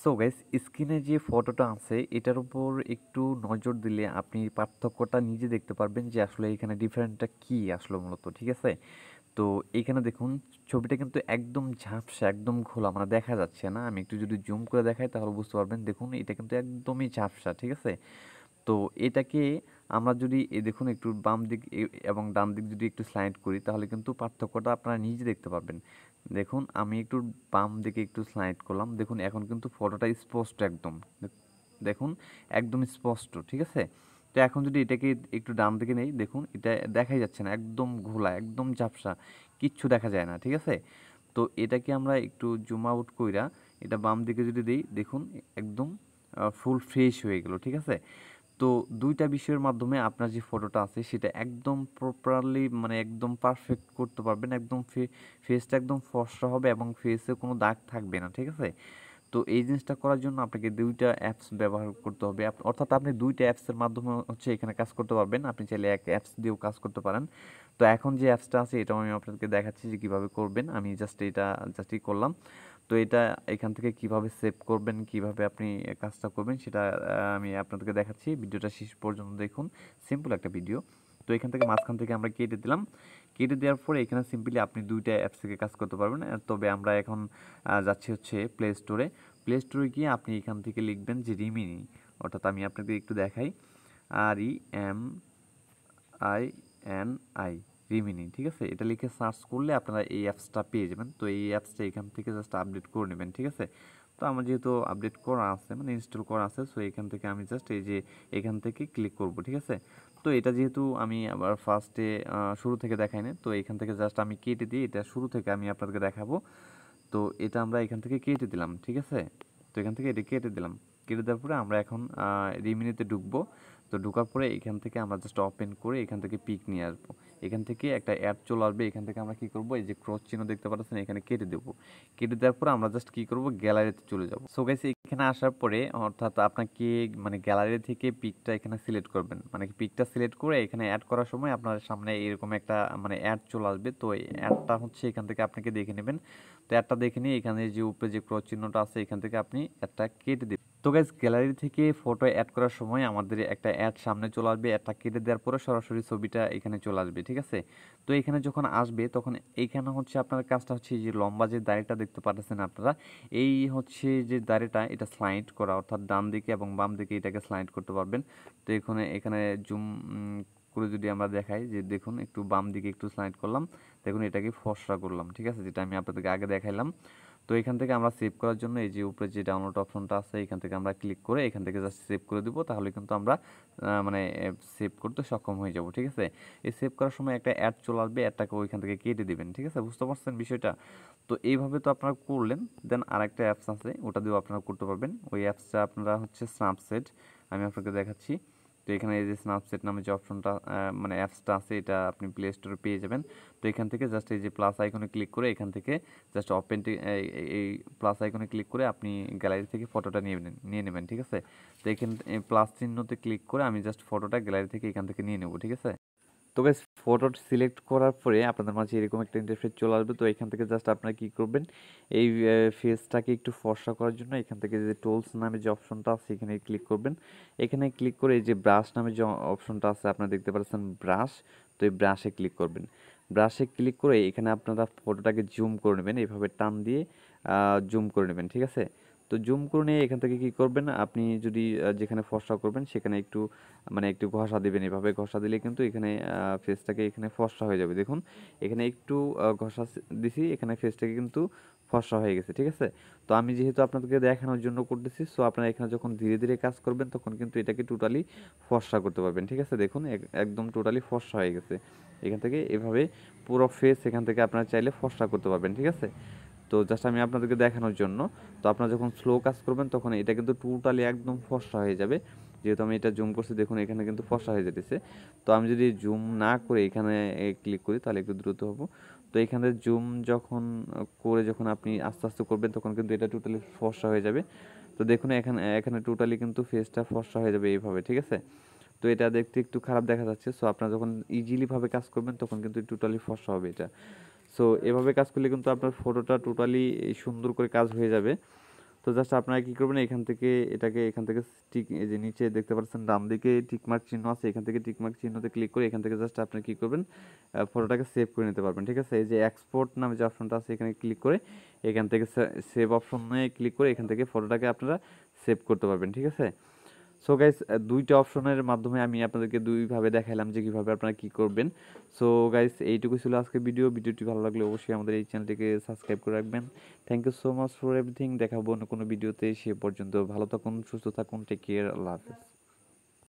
So guys, স্ক্রিনে যে ফটোটা আছে এটার উপর একটু নজর দিলে আপনি পার্থক্যটা নিজে দেখতে পারবেন যে আসলে এখানে ডিফারেন্টটা কি আসলে মূলত, ঠিক আছে? তো এখানে দেখুন, ছবিটা কিন্তু একদম ঝাপসা, একদম ঘোলা, মানে দেখা যাচ্ছে না। আমি একটু যদি জুম করে দেখাই তাহলে বুঝতে পারবেন। দেখুন এটা কিন্তু একদমই ঝাপসা, ঠিক আছে? তো এটাকে আমরা যদি দেখুন একটু বাম দিক এবং ডান দিক যদি একটু স্লাইড করি তাহলে কিন্তু পার্থক্যটা আপনারা নিজে দেখতে পারবেন। দেখুন আমি একটু বাম দিকে একটু স্লাইড করলাম, দেখুন এখন কিন্তু ফটোটা স্পষ্ট একদম। দেখুন একদম স্পষ্ট, ঠিক আছে? তো এখন যদি এটাকে একটু ডান দিকে নেই, দেখুন এটা দেখাই যাচ্ছে না, একদম ঘোলা, একদম ঝাপসা, কিচ্ছু দেখা যায় না, ঠিক আছে? তো এটাকে আমরা একটু জুম আউট কইরা এটা বাম দিকে যদি দিই, দেখুন একদম ফুল ফ্রেশ হয়ে গেল, ঠিক আছে? তো দুইটা বিষয়ের মাধ্যমে আপনার যে ফটোটা আছে সেটা একদম প্রপারলি, মানে একদম পারফেক্ট করতে পারবেন। একদম ফেসটা একদম ফর্সা হবে এবং ফেসে কোনো দাগ থাকবে না, ঠিক আছে? তো এই জিনিসটা করার জন্য আপনাকে দুইটা অ্যাপস ব্যবহার করতে হবে। অর্থাৎ আপনি দুইটা অ্যাপসের মাধ্যমে হচ্ছে এখানে কাজ করতে পারবেন। আপনি চাইলে এক অ্যাপস দিয়েও কাজ করতে পারেন। তো এখন যে অ্যাপসটা আছে এটাও আমি আপনাদেরকে দেখাচ্ছি যে কীভাবে করবেন। আমি জাস্টই করলাম। তো এটা এখান থেকে কিভাবে সেভ করবেন, কিভাবে আপনি কাজটা করবেন সেটা আমি আপনাদেরকে দেখাচ্ছি। ভিডিওটা শেষ পর্যন্ত দেখুন, সিম্পল একটা ভিডিও। তো এখান থেকে মাঝখান থেকে আমরা কেটে দিলাম। কেটে দেওয়ার পরে এখানে সিম্পলি আপনি দুইটা অ্যাপস থেকে কাজ করতে পারবেন। তবে আমরা এখন যাচ্ছি হচ্ছে প্লে স্টোরে। প্লে স্টোরে গিয়ে আপনি এখান থেকে লিখবেন যে রিমিনি, অর্থাৎ আমি আপনাকে একটু দেখাই, REMINI, রিমিনি, ঠিক আছে? এটা লিখে সার্চ করলে আপনারা এই অ্যাপসটা পেয়ে যাবেন। তো এই অ্যাপসটা এখান থেকে জাস্ট আপডেট করে নেবেন, ঠিক আছে? তো আমার যেহেতু আপডেট করা আছে, মানে ইনস্টল করা আছে, সো এখান থেকে আমি জাস্ট এই যে এখান থেকে ক্লিক করব, ঠিক আছে? তো এটা যেহেতু আমি আবার ফার্স্টে শুরু থেকে দেখাই না, তো এখান থেকে জাস্ট আমি কেটে দিই, এটা শুরু থেকে আমি আপনাদেরকে দেখাবো। তো এটা আমরা এখান থেকে কেটে দিলাম, ঠিক আছে? তো এখান থেকে এটা কেটে দিলাম। কেটে দেওয়ার পরে আমরা এখন রিমিনিতে ঢুকবো। তো ঢোকার পরে এখান থেকে আমরা জাস্ট ওপেন করে এখান থেকে পিক নিয়ে আসবো। এখান থেকে একটা অ্যাড চলে আসবে। এখান থেকে আমরা কি করব, এই যে ক্রস চিহ্ন দেখতে পাচ্ছেন এখানে কেটে দেবো। কেটে দেওয়ার পরে আমরা জাস্ট কি করব, গ্যালারিতে চলে যাব। সো গাইস, এখানে আসার পরে অর্থাৎ আপনাকে মানে গ্যালারি থেকে পিকটা এখানে সিলেক্ট করবেন। মানে পিকটা সিলেক্ট করে এখানে অ্যাড করার সময় আপনার সামনে এরকম একটা মানে অ্যাড চলে আসবে। তো এই অ্যাডটা হচ্ছে এখান থেকে আপনাকে দেখে নেবেন। তো অ্যাডটা দেখে নিয়ে এখানে যে উপরে যে ক্রস চিহ্নটা আছে এখান থেকে আপনি অ্যাডটা কেটে দেবেন। তো গাইস, গ্যালারি থেকে ফটো অ্যাড করার সময় আমাদের একটা অ্যাড সামনে চলে আসবে। অ্যাডটা কেটে দেওয়ার পরে সরাসরি ছবিটা এখানে চলে আসবে, ঠিক আছে? তো এখানে যখন আসবে তখন এইখানে হচ্ছে আপনার কাজটা হচ্ছে যে লম্বা যে দাড়িটা দেখতে পাচ্ছেন আপনারা, এই হচ্ছে যে দাড়িটা এটা স্লাইড করা, অর্থাৎ ডান দিকে এবং বাম দিকে এটাকে স্লাইড করতে পারবেন। তো এখানে এখানে জুম করে যদি আমরা দেখাই, যে দেখুন একটু বাম দিকে একটু স্লাইড করলাম, দেখুন এটাকে ফর্সা করলাম, ঠিক আছে? যেটা আমি আপনাদেরকে আগে দেখাইলাম। তো এখান থেকে আমরা সেভ করার জন্য এই যে উপরে যে ডাউনলোড অপশনটা আছে এখান থেকে আমরা ক্লিক করে এখান থেকে জাস্ট সেভ করে দিব। তাহলে কিন্তু আমরা মানে সেভ করতে সক্ষম হয়ে যাব, ঠিক আছে? এই সেভ করার সময় একটা অ্যাড চলে আসবে, অ্যাডটাকে ওইখান থেকে কেটে দিবেন, ঠিক আছে? বুঝতে পারছেন বিষয়টা? তো এইভাবে তো আপনারা করলেন। দেন আরেকটা অ্যাপস আছে, ওটা দিয়েও আপনারা করতে পারবেন। ওই অ্যাপসটা আপনারা হচ্ছে স্ন্যাপচ্যাট, আমি আপনাকে দেখাচ্ছি। তো এখানে এই যে স্ন্যাপচ্যাট নামে যে অপশনটা মানে অ্যাপসটা আছে এটা আপনি প্লে স্টোরে পেয়ে যাবেন। তো এখান থেকে জাস্ট এই যে প্লাস আইকনে ক্লিক করে এখান থেকে জাস্ট এই প্লাস আইকনে ক্লিক করে আপনি গ্যালারি থেকে ফটোটা নিয়ে নেবেন, ঠিক আছে? তো এখানে প্লাস চিহ্নতে ক্লিক করে আমি জাস্ট ফটোটা গ্যালারি থেকে এখান থেকে নিয়ে নেব, ঠিক আছে? তো গাইস, ফটো সিলেক্ট করার পরে আপনাদের মাঝে এরকম একটা ইন্টারফেস চলে আসবে। তো এখান থেকে জাস্ট আপনারা কি করবেন, এই ফেসটাকে একটু ফর্সা করার জন্য এখান থেকে যে টুলস নামে যে অপশনটা আছে এখানে ক্লিক করবেন। এখানে ক্লিক করে এই যে ব্রাশ নামে যে অপশনটা আছে আপনারা দেখতে পাচ্ছেন ব্রাশ, তো এই ব্রাশে ক্লিক করবেন। ব্রাশে ক্লিক করে এখানে আপনারা ফটোটাকে জুম করে নেবেন, এইভাবে টান দিয়ে জুম করে নেবেন, ঠিক আছে? তো জুম করে নিয়ে এখান থেকে কি করবেন, আপনি যদি যেখানে ফর্সা করবেন সেখানে একটু মানে একটু ঘষা দিবেন। এভাবে ঘষা দিলে কিন্তু এখানে ফেসটাকে এখানে ফর্সা হয়ে যাবে। দেখুন এখানে একটু ঘষা দিছি, এখানে ফেসটাকে কিন্তু ফর্সা হয়ে গেছে, ঠিক আছে? তো আমি যেহেতু আপনাদেরকে দেখানোর জন্য করতেছি, সো আপনারা এখানে যখন ধীরে ধীরে কাজ করবেন তখন কিন্তু এটাকে টোটালি ফর্সা করতে পারবেন, ঠিক আছে? দেখুন একদম টোটালি ফর্সা হয়ে গেছে। এখান থেকে এভাবে পুরো ফেস এখান থেকে আপনারা চাইলে ফর্সা করতে পারবেন, ঠিক আছে? তো জাস্ট আমি আপনাদেরকে দেখানোর জন্য। তো আপনারা যখন স্লো কাজ করবেন তখন এটা কিন্তু টোটালি একদম ফর্সা হয়ে যাবে। যেহেতু আমি এটা জুম করছি, দেখুন এখানে কিন্তু ফর্সা হয়ে যেতেছে। তো আমি যদি জুম না করে এখানে ক্লিক করি তাহলে একটু দ্রুত হব। তো এখানে জুম যখন করে যখন আপনি আস্তে আস্তে করবেন তখন কিন্তু এটা টোটালি ফর্সা হয়ে যাবে। তো দেখুন এখানে এখানে টোটালি কিন্তু ফেসটা ফর্সা হয়ে যাবে এইভাবে, ঠিক আছে? তো এটা দেখতে একটু খারাপ দেখা যাচ্ছে। সো আপনারা যখন ইজিলি ভাবে কাজ করবেন তখন কিন্তু টোটালি ফর্সা হবে এটা। সো এভাবে কাজ করলে কিন্তু আপনার ফটোটা টোটালি সুন্দর করে কাজ হয়ে যাবে। তো জাস্ট আপনারা কী করবেন, এখান থেকে এখান থেকে টিক, এই যে নিচে দেখতে পাচ্ছেন ডান দিকে টিকমার্ক চিহ্ন আছে, এখান থেকে টিকমার্ক চিহ্নতে ক্লিক করে এখান থেকে জাস্ট আপনি কী করবেন, ফটোটাকে সেভ করে নিতে পারবেন। ঠিক আছে, এই যে এক্সপোর্ট নামে যে অপশনটা আছে এখানে ক্লিক করে এখান থেকে সেভ অপশনে ক্লিক করে এখান থেকে ফটোটাকে আপনারা সেভ করতে পারবেন। ঠিক আছে, সো গাইস দুইটা অপশনের মাধ্যমে আমি আপনাদেরকে দুইভাবে দেখাইলাম যে কীভাবে আপনারা কী করবেন। সো গাইস এইটুকু ছিল আজকে ভিডিওটি ভালো লাগলে অবশ্যই আমাদের এই চ্যানেলটিকে সাবস্ক্রাইব করে রাখবেন। Thank you so much for everything. দেখা হবো অন্য কোনো ভিডিওতে, সে পর্যন্ত ভালো থাকুন, সুস্থ থাকুন, টেক কেয়ার, আল্লাহ হাফেজ।